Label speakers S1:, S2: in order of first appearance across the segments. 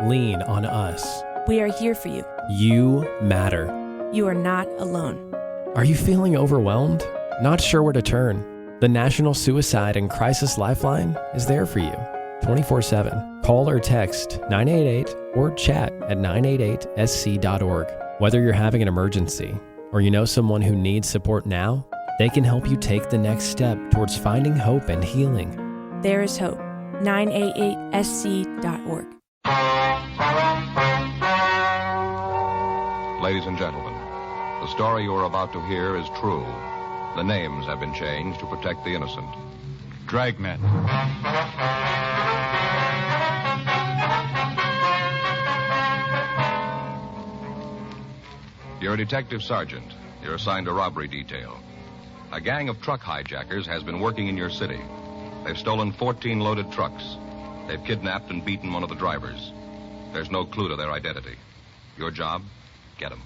S1: lean on us.
S2: We are here for you.
S1: You matter.
S2: You are not alone.
S1: Are you feeling overwhelmed? Not sure where to turn? The National Suicide and Crisis Lifeline is there for you 24/7. Call or text 988 or chat at 988sc.org. Whether you're having an emergency or you know someone who needs support now, they can help you take the next step towards finding hope and healing.
S2: There is hope. 988sc.org.
S3: Ladies and gentlemen, the story you are about to hear is true. The names have been changed to protect the innocent.
S4: Dragnet.
S3: You're a detective sergeant. You're assigned a robbery detail. A gang of truck hijackers has been working in your city. They've stolen 14 loaded trucks. They've kidnapped and beaten one of the drivers. There's no clue to their identity. Your job? Get them.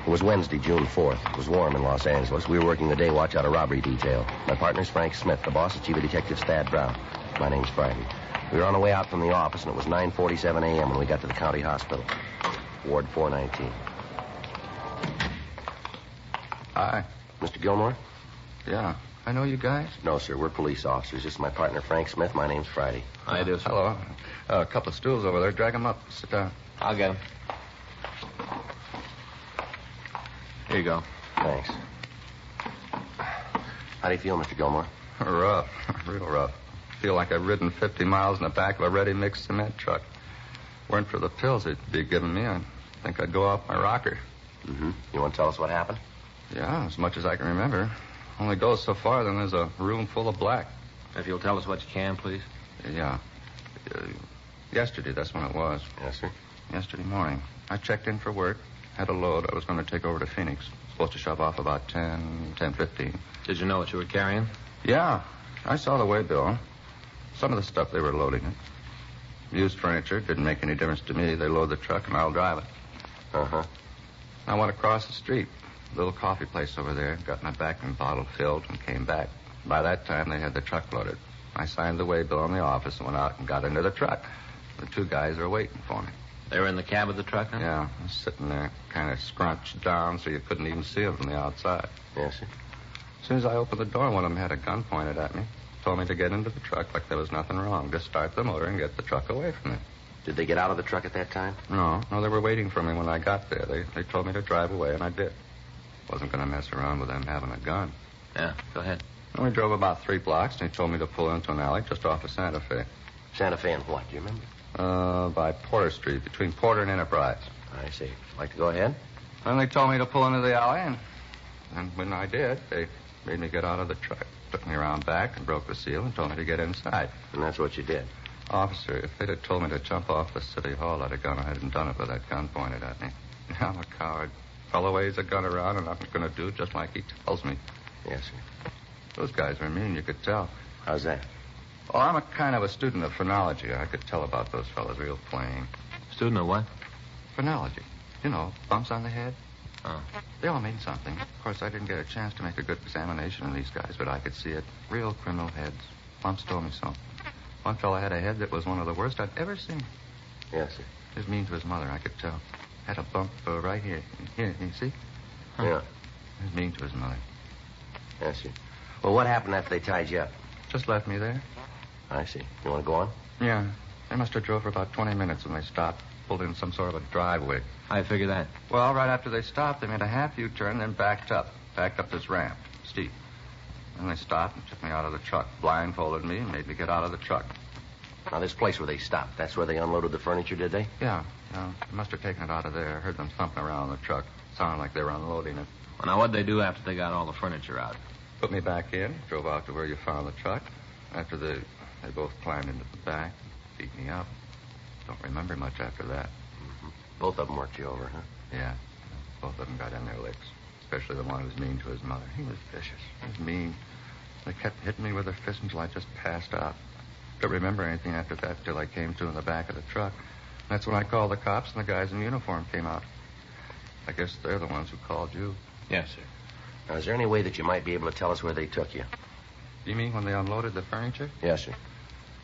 S5: It was Wednesday, June 4th. It was warm in Los Angeles. We were working the day watch out of robbery detail. My partner's Frank Smith. The boss is Chief of Detectives Thad Brown. My name's Friday. We were on the way out from the office, and it was 9:47 a.m. when we got to the county hospital. Ward 419.
S6: Hi.
S5: Mr. Gilmore?
S6: Yeah. I know you guys?
S5: No, sir. We're police officers. This is my partner, Frank Smith. My name's Friday.
S6: How you do, sir? Hello. A couple of stools over there. Drag them up. Sit down.
S7: I'll get him.
S6: Here you go.
S5: Thanks. How do you feel, Mr. Gilmore?
S6: Rough. Real rough. Feel like I've ridden 50 miles in the back of a ready-mixed cement truck. Weren't for the pills they'd be giving me, I think I'd go off my rocker.
S5: Mm-hmm. You want to tell us what happened?
S6: Yeah, as much as I can remember. Only goes so far, then there's a room full of black.
S7: If you'll tell us what you can, please.
S6: Yeah. Yesterday, that's when it was.
S5: Yes, sir.
S6: Yesterday morning. I checked in for work. Had a load I was going to take over to Phoenix. Supposed to shove off about 10:15.
S7: Did you know what you were carrying?
S6: Yeah. I saw the way bill. Some of the stuff they were loading it. Used furniture. Didn't make any difference to me. They load the truck and I'll drive it.
S5: Uh-huh.
S6: I went across the street. Little coffee place over there. Got my vacuum bottle filled and came back. By that time, they had the truck loaded. I signed the way bill in the office and went out and got into the truck. The two guys are waiting for me.
S7: They were in the cab of the truck, huh?
S6: Yeah, I was sitting there, kind of scrunched down so you couldn't even see them from the outside.
S5: Yes, sir.
S6: As soon as I opened the door, one of them had a gun pointed at me. Told me to get into the truck like there was nothing wrong. Just start the motor and get the truck away from me.
S5: Did they get out of the truck at that time?
S6: No, they were waiting for me when I got there. They told me to drive away, and I did. Wasn't going to mess around with them having a gun.
S7: Yeah, go ahead.
S6: And we drove about 3 blocks, and he told me to pull into an alley just off of Santa Fe.
S5: Santa Fe and what? Do you remember?
S6: By Porter Street, between Porter and Enterprise.
S5: I see. Like to go ahead?
S6: Then they told me to pull into the alley, and when I did, they made me get out of the truck. Took me around back and broke the seal and told me to get inside.
S5: And that's what you did?
S6: Officer, if they'd have told me to jump off the city hall, I'd have gone ahead and done it with that gun pointed at me. I'm a coward. Fellow waves a gun around, and I'm going to do just like he tells me.
S5: Yes, sir.
S6: Those guys are mean, you could tell.
S5: How's that?
S6: Oh, I'm a kind of a student of phrenology. I could tell about those fellas real plain.
S7: Student of what?
S6: Phrenology. You know, bumps on the head.
S7: Oh.
S6: They all mean something. Of course, I didn't get a chance to make a good examination of these guys, but I could see it. Real criminal heads. Bumps told me so. One fella had a head that was one of the worst I'd ever seen.
S5: Yes, sir.
S6: He was mean to his mother, I could tell. Had a bump right here. Here, you see?
S5: Huh. Yeah.
S6: He was mean to his mother.
S5: Yes, sir. Well, what happened after they tied you up?
S6: Just left me there.
S5: I see. You want to go on?
S6: Yeah. They must have drove for about 20 minutes when they stopped. Pulled in some sort of a driveway.
S7: How you figure that?
S6: Well, right after they stopped, they made a half U-turn, then backed up. Backed up this ramp. Steep. Then they stopped and took me out of the truck. Blindfolded me and made me get out of the truck.
S5: Now, this place where they stopped, that's where they unloaded the furniture, did they?
S6: Yeah. They must have taken it out of there. I heard them thumping around the truck. Sounded like they were unloading it.
S7: Well, now, what'd they do after they got all the furniture out?
S6: Put me back in, drove out to where you found the truck. After they both climbed into the back, beat me up. Don't remember much after that.
S5: Mm-hmm. Both of them worked you over, huh?
S6: Yeah. Both of them got in their licks. Especially the one who was mean to his mother. He was vicious. He was mean. They kept hitting me with their fists until I just passed out. Don't remember anything after that till I came to in the back of the truck. That's when I called the cops and the guys in uniform came out. I guess they're the ones who called you.
S7: Yes, sir.
S5: Now, is there any way that you might be able to tell us where they took you?
S6: You mean when they unloaded the furniture?
S5: Yes, sir.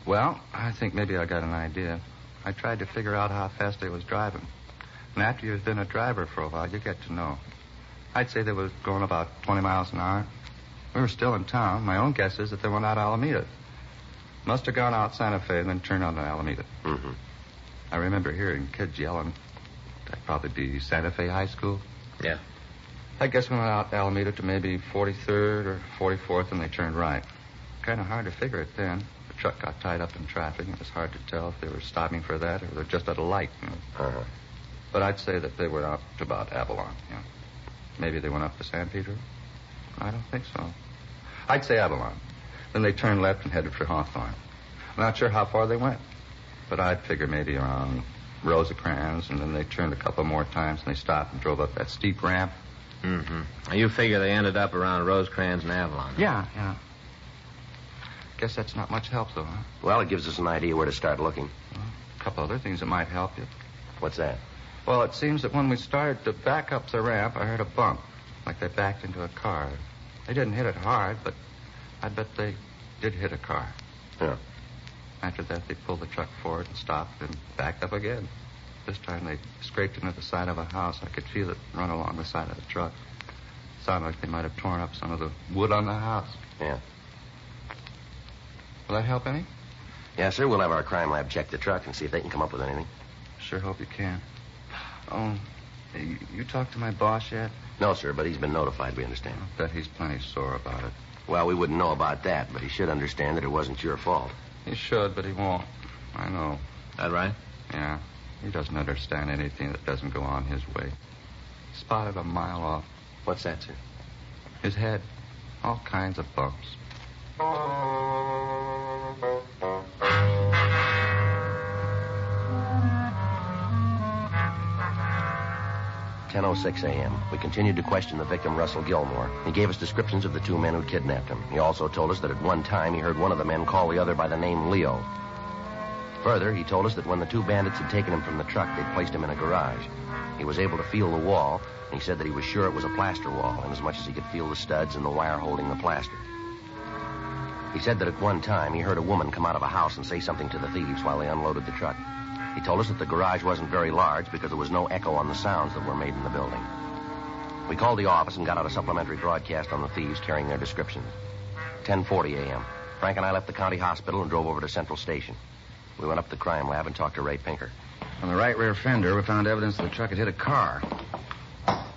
S6: Well, I think maybe I got an idea. I tried to figure out how fast they was driving. And after you've been a driver for a while, you get to know. I'd say they was going about 20 miles an hour. We were still in town. My own guess is that they went out Alameda. Must have gone out Santa Fe and then turned on to Alameda.
S5: Mm-hmm.
S6: I remember hearing kids yelling. That'd probably be Santa Fe High School.
S7: Yeah.
S6: I guess we went out Alameda to maybe 43rd or 44th, and they turned right. Kind of hard to figure it then. The truck got tied up in traffic, and it was hard to tell if they were stopping for that or they're just at a light. You know.
S5: Uh-huh.
S6: But I'd say that they were out to about Avalon. You know. Maybe they went up to San Pedro. I don't think so. I'd say Avalon. Then they turned left and headed for Hawthorne. I'm not sure how far they went, but I'd figure maybe around Rosecrans, and then they turned a couple more times, and they stopped and drove up that steep ramp.
S7: Mm-hmm. You figure they ended up around Rosecrans and Avalon.
S6: Yeah. Guess that's not much help, though, huh?
S5: Well, it gives us an idea where to start looking.
S6: Well, a couple other things that might help you.
S5: What's that?
S6: Well, it seems that when we started to back up the ramp, I heard a bump, like they backed into a car. They didn't hit it hard, but I bet they did hit a car.
S5: Yeah.
S6: After that, they pulled the truck forward and stopped and backed up again. This time they scraped into the side of a house. I could feel it run along the side of the truck. Sounded like they might have torn up some of the wood on the house.
S5: Yeah.
S6: Will that help any?
S5: Yes, sir. We'll have our crime lab check the truck and see if they can come up with anything.
S6: Sure hope you can. Oh, you talked to my boss yet?
S5: No, sir, but he's been notified, we understand.
S6: I bet he's plenty sore about it.
S5: Well, we wouldn't know about that, but he should understand that it wasn't your fault.
S6: He should, but he won't. I know.
S7: That right?
S6: Yeah. He doesn't understand anything that doesn't go on his way. Spotted a mile off.
S5: What's that, sir?
S6: His head. All kinds of bumps.
S5: 10:06 a.m. We continued to question the victim, Russell Gilmore. He gave us descriptions of the two men who'd kidnapped him. He also told us that at one time he heard one of the men call the other by the name Leo. Further, he told us that when the two bandits had taken him from the truck, they'd placed him in a garage. He was able to feel the wall, and he said that he was sure it was a plaster wall, inasmuch as he could feel the studs and the wire holding the plaster. He said that at one time he heard a woman come out of a house and say something to the thieves while they unloaded the truck. He told us that the garage wasn't very large because there was no echo on the sounds that were made in the building. We called the office and got out a supplementary broadcast on the thieves carrying their descriptions. 10:40 a.m. Frank and I left the county hospital and drove over to Central Station. We went up to the crime lab and talked to Ray Pinker.
S6: On the right rear fender, we found evidence that the truck had hit a car.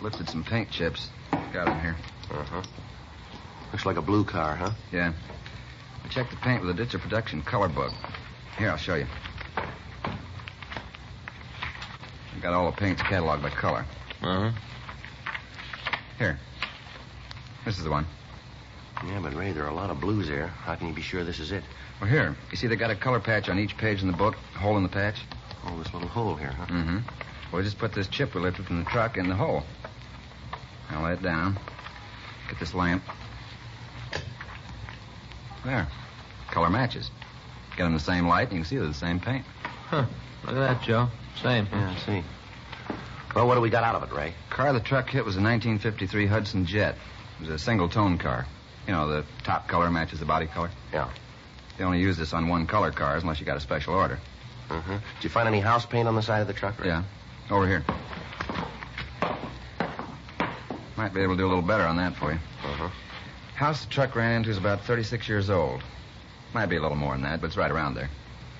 S6: Lifted some paint chips. Got them here.
S5: Uh-huh. Looks like a blue car, huh?
S6: Yeah. I checked the paint with a Ditcher Production color book. Here, I'll show you. I got all the paints cataloged by color.
S7: Uh-huh.
S6: Here. This is the one.
S5: Yeah, but Ray, there are a lot of blues there. How can you be sure this is it?
S6: Well, here. You see they got a color patch on each page in the book? A hole in the patch?
S5: Oh, this little hole here, huh?
S6: Mm-hmm. Well, we just put this chip we lifted from the truck in the hole. I'll lay it down. Get this lamp. There. Color matches. Get them the same light, and you can see they're the same paint.
S7: Huh. Look at that, Joe. Same.
S5: Yeah, I see. Well, what do we got out of it, Ray?
S6: Car the truck hit was a 1953 Hudson Jet. It was a single-tone car. You know, the top color matches the body color.
S5: Yeah.
S6: They only use this on one-color cars unless you got a special order.
S5: Uh-huh. Did you find any house paint on the side of the truck, Ray?
S6: Yeah. Over here. Might be able to do a little better on that for you.
S5: Uh-huh.
S6: House the truck ran into is about 36 years old. Might be a little more than that, but it's right around there.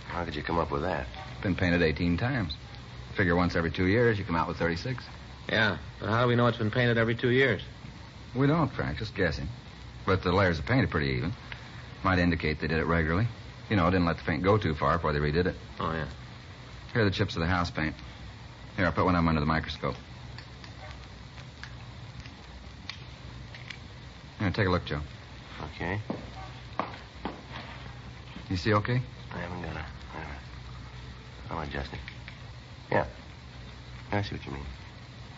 S5: How could you come up with that?
S6: Been painted 18 times. Figure once every 2 years, you come out with 36.
S7: Yeah. But how do we know it's been painted every 2 years?
S6: We don't, Frank. Just guessing. But the layers of paint are pretty even. Might indicate they did it regularly. You know, didn't let the paint go too far before they redid it.
S7: Oh, yeah.
S6: Here are the chips of the house paint. Here, I'll put one of them under the microscope. Here, take a look, Joe.
S5: Okay.
S6: You see okay?
S5: I haven't got it. I'll adjust it. Yeah. I see what you mean.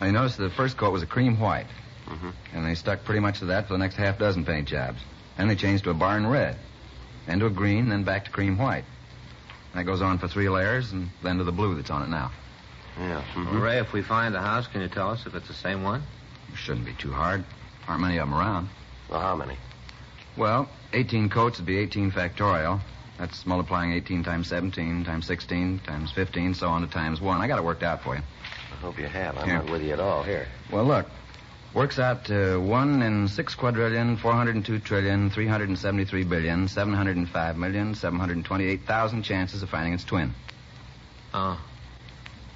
S6: I noticed the first coat was a cream white.
S5: Mm-hmm.
S6: And they stuck pretty much to that for the next half dozen paint jobs. Then they changed to a barn red. Then to a green, then back to cream white. And that goes on for 3 layers, and then to the blue that's on it now.
S5: Yeah. Mm-hmm.
S7: Well, Ray, if we find the house, can you tell us if it's the same one?
S6: It shouldn't be too hard. Aren't many of them around.
S5: Well, how many?
S4: Well, 18 coats would be 18 factorial. That's multiplying 18 times 17 times 16 times 15, so on to times 1. I got it worked out for you.
S5: I hope you have. I'm
S4: Here.
S5: not with you at all. Here.
S4: Well, look. Works out to 1 in 6 quadrillion, 402 trillion, 373 billion, 705 million, 728,000 chances of finding its twin.
S7: Oh.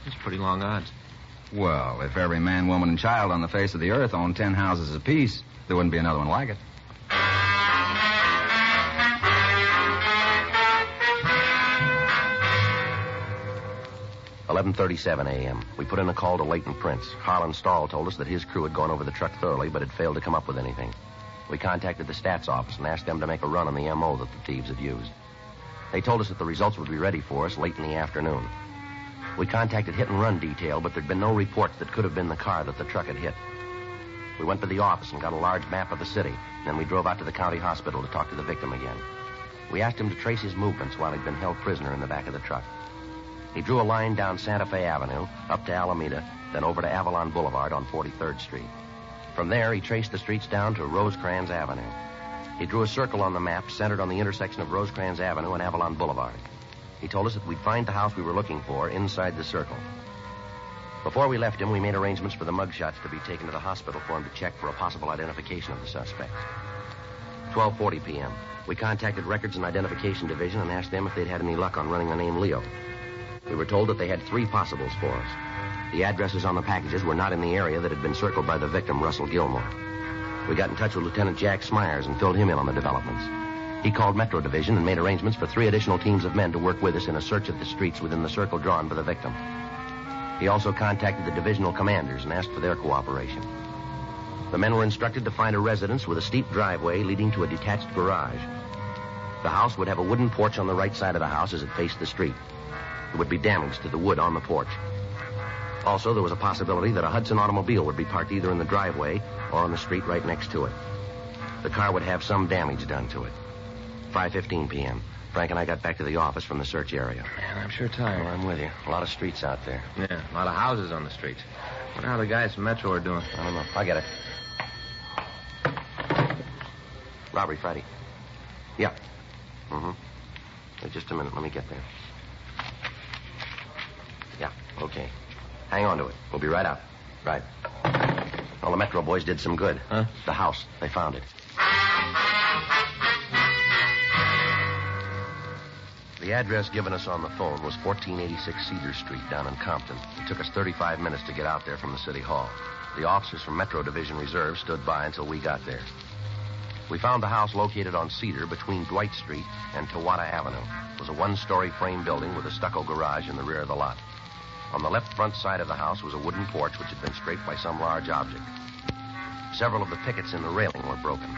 S7: That's pretty long odds.
S4: Well, if every man, woman, and child on the face of the earth owned 10 houses apiece, there wouldn't be another one like it.
S5: $11:37 a.m. We put in a call to Leighton Prince. Harlan Stahl told us that his crew had gone over the truck thoroughly, but had failed to come up with anything. We contacted the stats office and asked them to make a run on the MO that the thieves had used. They told us that the results would be ready for us late in the afternoon. We contacted hit and run detail, but there'd been no reports that could have been the car that the truck had hit. We went to the office and got a large map of the city. Then we drove out to the county hospital to talk to the victim again. We asked him to trace his movements while he'd been held prisoner in the back of the truck. He drew a line down Santa Fe Avenue, up to Alameda, then over to Avalon Boulevard on 43rd Street. From there, he traced the streets down to Rosecrans Avenue. He drew a circle on the map centered on the intersection of Rosecrans Avenue and Avalon Boulevard. He told us that we'd find the house we were looking for inside the circle. Before we left him, we made arrangements for the mugshots to be taken to the hospital for him to check for a possible identification of the suspects. 12:40 p.m. We contacted Records and Identification Division and asked them if they'd had any luck on running the name Leo. We were told that they had 3 possibles for us. The addresses on the packages were not in the area that had been circled by the victim, Russell Gilmore. We got in touch with Lieutenant Jack Smyers and filled him in on the developments. He called Metro Division and made arrangements for 3 additional teams of men to work with us in a search of the streets within the circle drawn by the victim. He also contacted the divisional commanders and asked for their cooperation. The men were instructed to find a residence with a steep driveway leading to a detached garage. The house would have a wooden porch on the right side of the house as it faced the street. There would be damage to the wood on the porch. Also, there was a possibility that a Hudson automobile would be parked either in the driveway or on the street right next to it. The car would have some damage done to it. 5:15 p.m. Frank and I got back to the office from the search area.
S7: Man, I'm sure tired.
S5: Well, I'm with you. A lot of streets out there.
S7: Yeah, a lot of houses on the streets. Wonder how the guys from Metro are doing.
S5: I don't know. I'll get it. Robbery Friday. Yeah. Wait just a minute. Let me get there. Yeah, okay. Hang on to it. We'll be right out. Right. Well, the Metro boys did some good.
S7: Huh?
S5: The house. They found it. The address given us on the phone was 1486 Cedar Street down in Compton. It took us 35 minutes to get out there from the city hall. The officers from Metro Division Reserve stood by until we got there. We found the house located on Cedar between Dwight Street and Tawada Avenue. It was a 1-story frame building with a stucco garage in the rear of the lot. On the left front side of the house was a wooden porch which had been scraped by some large object. Several of the pickets in the railing were broken.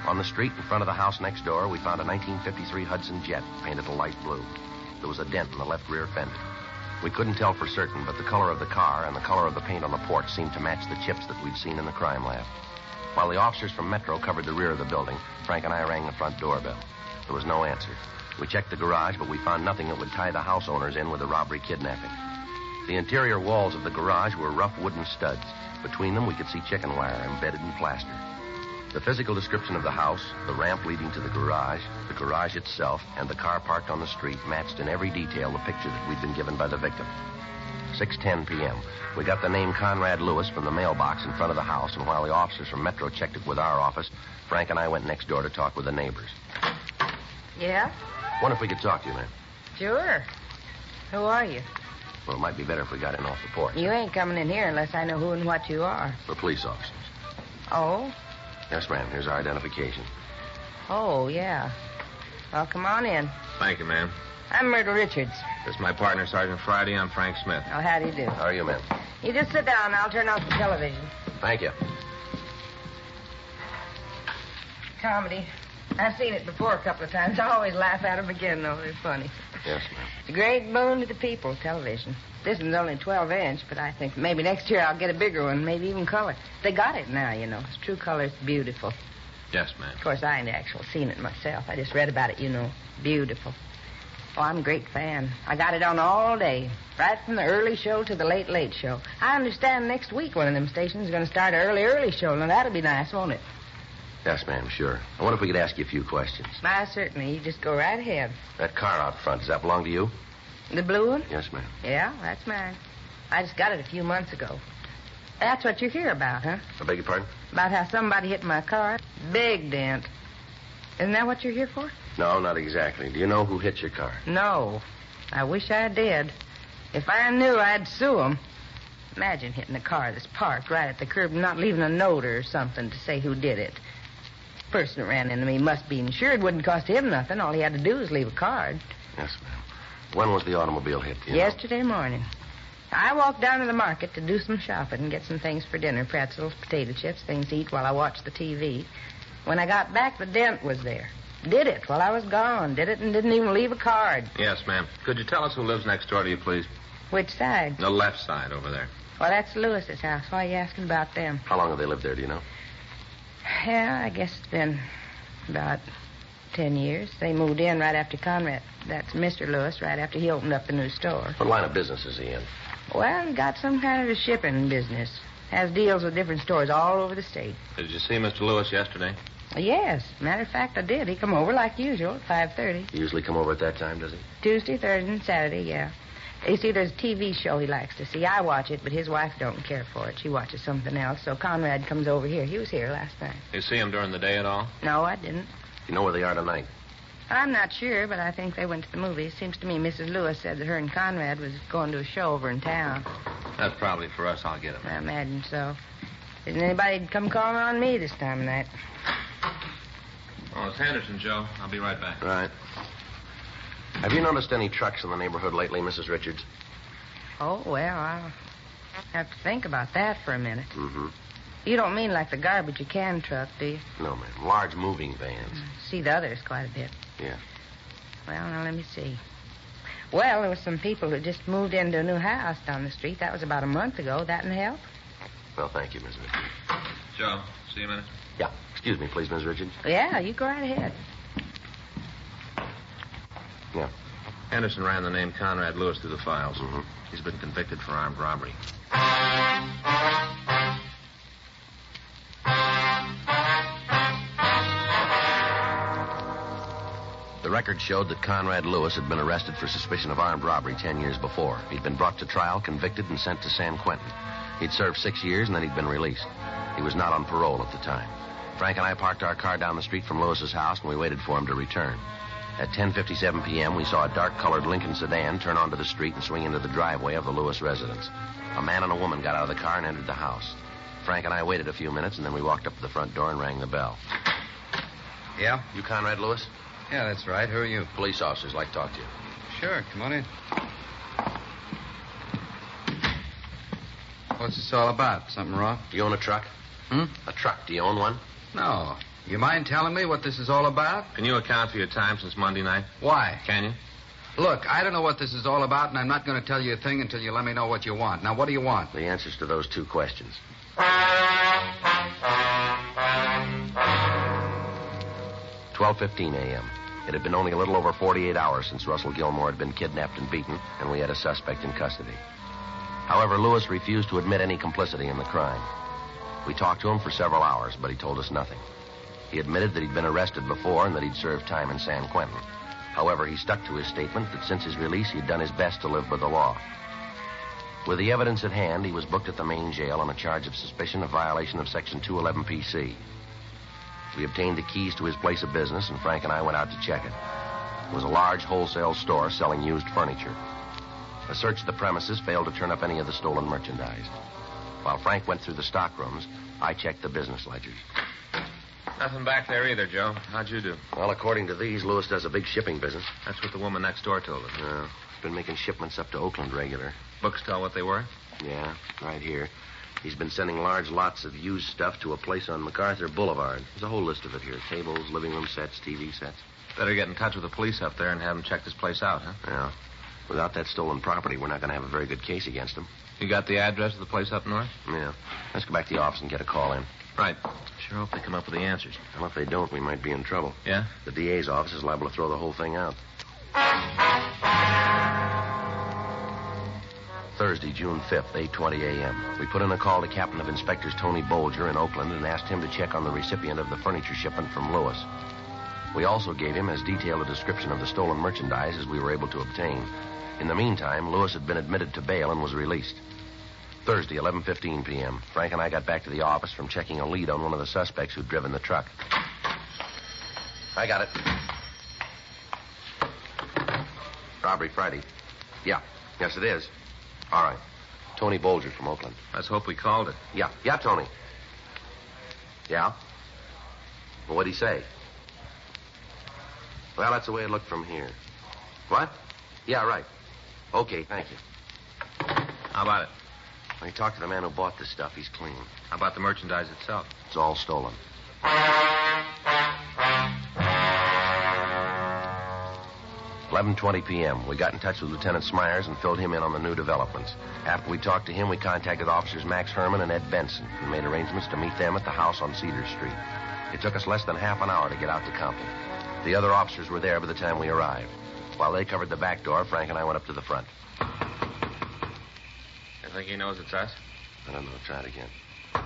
S5: On the street in front of the house next door, we found a 1953 Hudson Jet painted a light blue. There was a dent in the left rear fender. We couldn't tell for certain, but the color of the car and the color of the paint on the porch seemed to match the chips that we'd seen in the crime lab. While the officers from Metro covered the rear of the building, Frank and I rang the front doorbell. There was no answer. We checked the garage, but we found nothing that would tie the house owners in with the robbery kidnapping. The interior walls of the garage were rough wooden studs. Between them, we could see chicken wire embedded in plaster. The physical description of the house, the ramp leading to the garage itself, and the car parked on the street matched in every detail the picture that we'd been given by the victim. 6:10 p.m. We got the name Conrad Lewis from the mailbox in front of the house, and while the officers from Metro checked it with our office, Frank and I went next door to talk with the neighbors.
S8: Yeah?
S5: Wonder if we could talk to you, man.
S8: Sure. Who are you?
S5: Well, it might be better if we got in off the porch.
S8: You ain't coming in here unless I know who and what you are.
S5: We're police officers.
S8: Oh?
S5: Yes, ma'am. Here's our identification.
S8: Oh, yeah. Well, come on in.
S7: Thank you, ma'am.
S8: I'm Myrtle Richards.
S7: This is my partner, Sergeant Friday. I'm Frank Smith.
S8: Oh, how do you do?
S5: How are you, ma'am?
S8: You just sit down. I'll turn off the television.
S5: Thank you.
S8: Comedy. I've seen it before a couple of times. I always laugh at them again, though. They're funny.
S5: Yes, ma'am.
S8: It's a great boon to the people, television. This one's only 12-inch, but I think maybe next year I'll get a bigger one, maybe even color. They got it now, you know. It's true color. It's beautiful.
S7: Yes, ma'am.
S8: Of course, I ain't actually seen it myself. I just read about it, you know. Beautiful. Oh, I'm a great fan. I got it on all day, right from the early show to the late show. I understand next week one of them stations is going to start an early show. Now, that'll be nice, won't it?
S5: Yes, ma'am, sure. I wonder if we could ask you a few questions.
S8: My, certainly. You just go right ahead.
S5: That car out front, does that belong to you?
S8: The blue one?
S5: Yes, ma'am.
S8: Yeah, that's mine. I just got it a few months ago. That's what you're here about, huh?
S5: I beg your pardon?
S8: About how somebody hit my car? Big dent. Isn't that what you're here for?
S5: No, not exactly. Do you know who hit your car?
S8: No. I wish I did. If I knew, I'd sue him. Imagine hitting a car that's parked right at the curb and not leaving a note or something to say who did it. The person that ran into me must be insured. Wouldn't cost him nothing. All he had to do was leave a card.
S5: Yes, ma'am. When was the automobile hit? Do you know?
S8: Yesterday morning. I walked down to the market to do some shopping and get some things for dinner, pretzels, potato chips, things to eat while I watched the TV. When I got back, the dent was there. Did it while I was gone. Did it and didn't even leave a card.
S7: Yes, ma'am. Could you tell us who lives next door to you, please?
S8: Which side?
S7: The left side over there.
S8: Well, that's Lewis's house. Why are you asking about them?
S5: How long have they lived there, do you know?
S8: Yeah, I guess it's been about 10 years. They moved in right after Conrad. That's Mr. Lewis, right after he opened up the new store.
S5: What line of business is he in?
S8: Well, he got some kind of a shipping business. Has deals with different stores all over the state.
S7: Did you see Mr. Lewis yesterday?
S8: Yes. Matter of fact, I did. He come over like usual at 5:30.
S5: He usually come over at that time, does he?
S8: Tuesday, Thursday, and Saturday, yeah. You see, there's a TV show he likes to see. I watch it, but his wife don't care for it. She watches something else, so Conrad comes over here. He was here last night.
S7: You see him during the day at all?
S8: No, I didn't.
S5: You know where they are tonight?
S8: I'm not sure, but I think they went to the movies. Seems to me Mrs. Lewis said that her and Conrad was going to a show over in town.
S7: That's probably for us. I'll get him.
S8: I imagine so. Isn't anybody come calling on me this time of night?
S7: Oh, it's Henderson, Joe. I'll be right back.
S5: Right. Have you noticed any trucks in the neighborhood lately, Mrs. Richards?
S8: Oh, well, I'll have to think about that for a minute.
S5: Mm-hmm.
S8: You don't mean like the garbage you can truck, do you?
S5: No, ma'am. Large moving vans.
S8: See the others quite a bit.
S5: Yeah.
S8: Well, now, let me see. Well, there were some people who just moved into a new house down the street. That was about a month ago. That and help?
S5: Well, thank you, Miss Richards.
S7: Joe, see you a minute.
S5: Yeah. Excuse me, please, Miss Richards.
S8: Yeah, you go right ahead.
S5: Yeah.
S7: Henderson ran the name Conrad Lewis through the files.
S5: Mm-hmm.
S7: He's been convicted for armed robbery.
S5: The record showed that Conrad Lewis had been arrested for suspicion of armed robbery 10 years before. He'd been brought to trial, convicted, and sent to San Quentin. He'd served 6 years, and then he'd been released. He was not on parole at the time. Frank and I parked our car down the street from Lewis's house, and we waited for him to return. At 10:57 p.m., we saw a dark-colored Lincoln sedan turn onto the street and swing into the driveway of the Lewis residence. A man and a woman got out of the car and entered the house. Frank and I waited a few minutes, and then we walked up to the front door and rang the bell.
S4: Yeah?
S5: You Conrad Lewis?
S4: Yeah, that's right. Who are you?
S5: Police officers. Like to talk to you.
S4: Sure, come on in. What's this all about? Something wrong?
S5: Do you own a truck? A truck. Do you own one?
S4: No. You mind telling me what this is all about?
S7: Can you account for your time since Monday night?
S4: Why?
S7: Can you?
S4: Look, I don't know what this is all about, and I'm not going to tell you a thing until you let me know what you want. Now, what do you want?
S5: The answers to those two questions. 12:15 a.m. It had been only a little over 48 hours since Russell Gilmore had been kidnapped and beaten, and we had a suspect in custody. However, Lewis refused to admit any complicity in the crime. We talked to him for several hours, but he told us nothing. He admitted that he'd been arrested before and that he'd served time in San Quentin. However, he stuck to his statement that since his release, he'd done his best to live by the law. With the evidence at hand, he was booked at the main jail on a charge of suspicion of violation of Section 211 PC. We obtained the keys to his place of business, and Frank and I went out to check it. It was a large wholesale store selling used furniture. A search of the premises failed to turn up any of the stolen merchandise. While Frank went through the stock rooms, I checked the business ledgers.
S7: Nothing back there either, Joe. How'd you do?
S5: Well, according to these, Lewis does a big shipping business.
S7: That's what the woman next door told us.
S5: He's been making shipments up to Oakland regular.
S7: Books tell what they were?
S5: Yeah, right here. He's been sending large lots of used stuff to a place on MacArthur Boulevard. There's a whole list of it here. Tables, living room sets, TV sets.
S7: Better get in touch with the police up there and have them check this place out, huh?
S5: Yeah. Without that stolen property, we're not going to have a very good case against him.
S7: You got the address of the place up north?
S5: Yeah. Let's go back to the office and get a call in.
S7: Right. Sure hope they come up with the answers.
S5: Well, if they don't, we might be in trouble.
S7: Yeah?
S5: The DA's office is liable to throw the whole thing out. Thursday, June 5th, 8:20 a.m. We put in a call to Captain of Inspectors Tony Bolger in Oakland and asked him to check on the recipient of the furniture shipment from Lewis. We also gave him as detailed a description of the stolen merchandise as we were able to obtain. In the meantime, Lewis had been admitted to bail and was released. Thursday, 11:15 p.m. Frank and I got back to the office from checking a lead on one of the suspects who'd driven the truck. I got it. Robbery Friday. Yeah. Yes, it is. All right. Tony Bolger from Oakland.
S7: Let's hope we called it.
S5: Yeah. Yeah, Tony. Yeah? Well, what'd he say? Well, that's the way it looked from here. What? Yeah, right. Okay, thank you.
S7: How about it?
S5: When he talked to the man who bought this stuff, he's clean.
S7: How about the merchandise itself?
S5: It's all stolen. 11:20 p.m. We got in touch with Lieutenant Smyers and filled him in on the new developments. After we talked to him, we contacted Officers Max Herman and Ed Benson and made arrangements to meet them at the house on Cedar Street. It took us less than half an hour to get out to Compton. The other officers were there by the time we arrived. While they covered the back door, Frank and I went up to the front.
S7: You think he knows it's us?
S5: I don't know. Try it again. Well,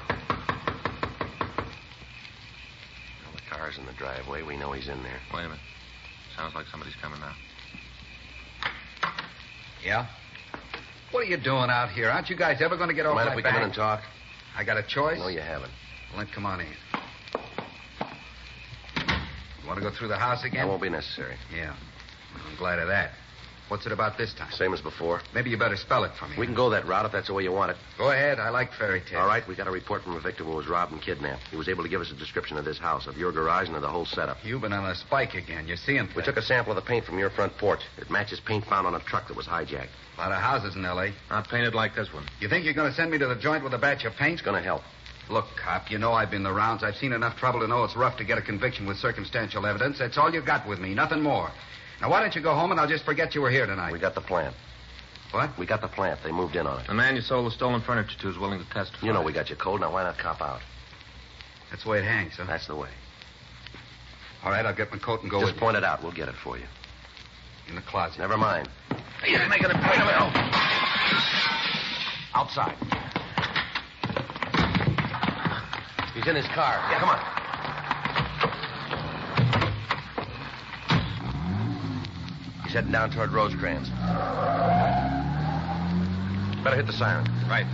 S5: the car's in the driveway. We know he's in there.
S7: Wait a minute. Sounds like somebody's coming now.
S9: Yeah? What are you doing out here? Aren't you guys ever going to get off
S5: Mind
S9: my
S5: if we
S9: back?
S5: come in and talk?
S9: I got a choice?
S5: No, you haven't.
S9: Well, then come on in. You want to go through the house again?
S5: That won't be necessary.
S9: Yeah. Well, I'm glad of that. What's it about this time?
S5: Same as before.
S9: Maybe you better spell it for me.
S5: We can go that route if that's the way you want it.
S9: Go ahead. I like fairy tales.
S5: All right, we got a report from a victim who was robbed and kidnapped. He was able to give us a description of this house, of your garage, and of the whole setup.
S9: You've been on a spike again. You're seeing things.
S5: We took a sample of the paint from your front porch. It matches paint found on a truck that was hijacked.
S9: A lot of houses in L.A.
S7: Not painted like this one.
S9: You think you're going to send me to the joint with a batch of paint?
S5: It's going to help.
S9: Look, cop, you know I've been the rounds. I've seen enough trouble to know it's rough to get a conviction with circumstantial evidence. That's all you got with me, nothing more. Now, why don't you go home and I'll just forget you were here tonight?
S5: We got the plant.
S9: What?
S5: We got the plant. They moved in on it.
S7: The man you sold the stolen furniture to is willing to testify.
S5: You know we got you cold. Now, why not cop out?
S9: That's the way it hangs, huh?
S5: That's the way.
S9: All right, I'll get my coat and go
S5: Just
S9: with
S5: point it out. We'll get it for you.
S9: you. In the closet.
S5: Never mind.
S9: He's making a point of it.
S5: Outside. He's in his car. Yeah, come on. He's heading down toward Rosecrans. Better hit the siren.
S9: Right.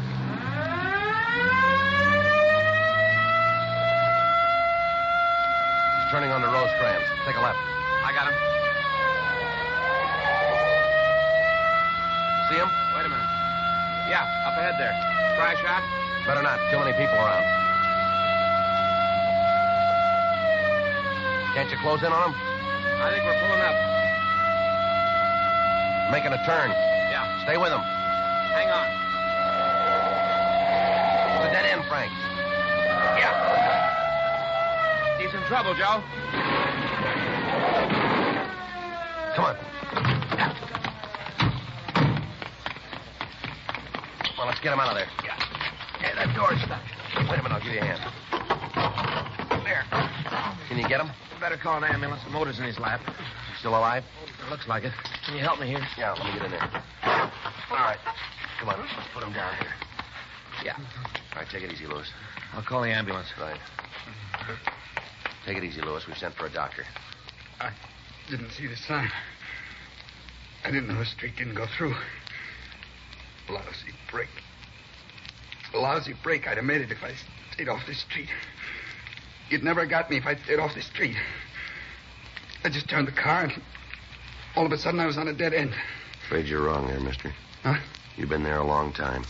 S5: He's turning onto Rosecrans. Take a left.
S7: I got him.
S5: See him?
S7: Wait a minute. Yeah, up ahead there. Try a shot?
S5: Better not. Too many people around. Can't you close in on him?
S7: I think we're pulling up.
S5: Making a turn.
S7: Yeah.
S5: Stay with him.
S7: Hang on.
S5: It's a dead end, Frank.
S7: Yeah. He's in trouble, Joe.
S5: Come on. Come on, let's get him out of there.
S9: Yeah. Hey, that door's stuck.
S5: Wait a minute, I'll give you a hand.
S7: There.
S5: Can you get him?
S7: Better call an ambulance. The motor's in his lap.
S5: Still alive?
S7: Looks like it. Can you help me here?
S5: Yeah, let me get in there. All right. Come on, let's put him down here.
S7: Yeah.
S5: All right, take it easy, Lewis.
S7: I'll call the ambulance.
S5: Right. Take it easy, Lewis. We've sent for a doctor.
S9: I didn't see the sign. I didn't know the street didn't go through. Lousy break. A lousy break. I'd have made it if I stayed off the street. You'd never got me if I'd stayed off the street. I just turned the car and all of a sudden I was on a dead end.
S5: Afraid you're wrong there, mister.
S9: Huh?
S5: You've been there a long time.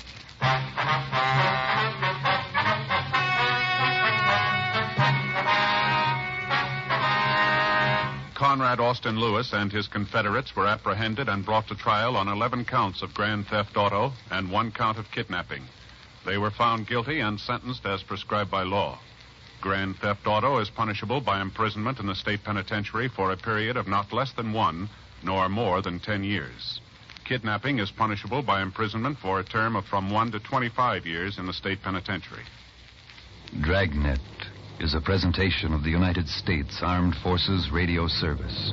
S10: Conrad Austin Lewis and his Confederates were apprehended and brought to trial on 11 counts of grand theft auto and 1 count of kidnapping. They were found guilty and sentenced as prescribed by law. Grand theft auto is punishable by imprisonment in the state penitentiary for a period of not less than 1, nor more than 10 years. Kidnapping is punishable by imprisonment for a term of from 1 to 25 years in the state penitentiary.
S11: Dragnet is a presentation of the United States Armed Forces Radio Service.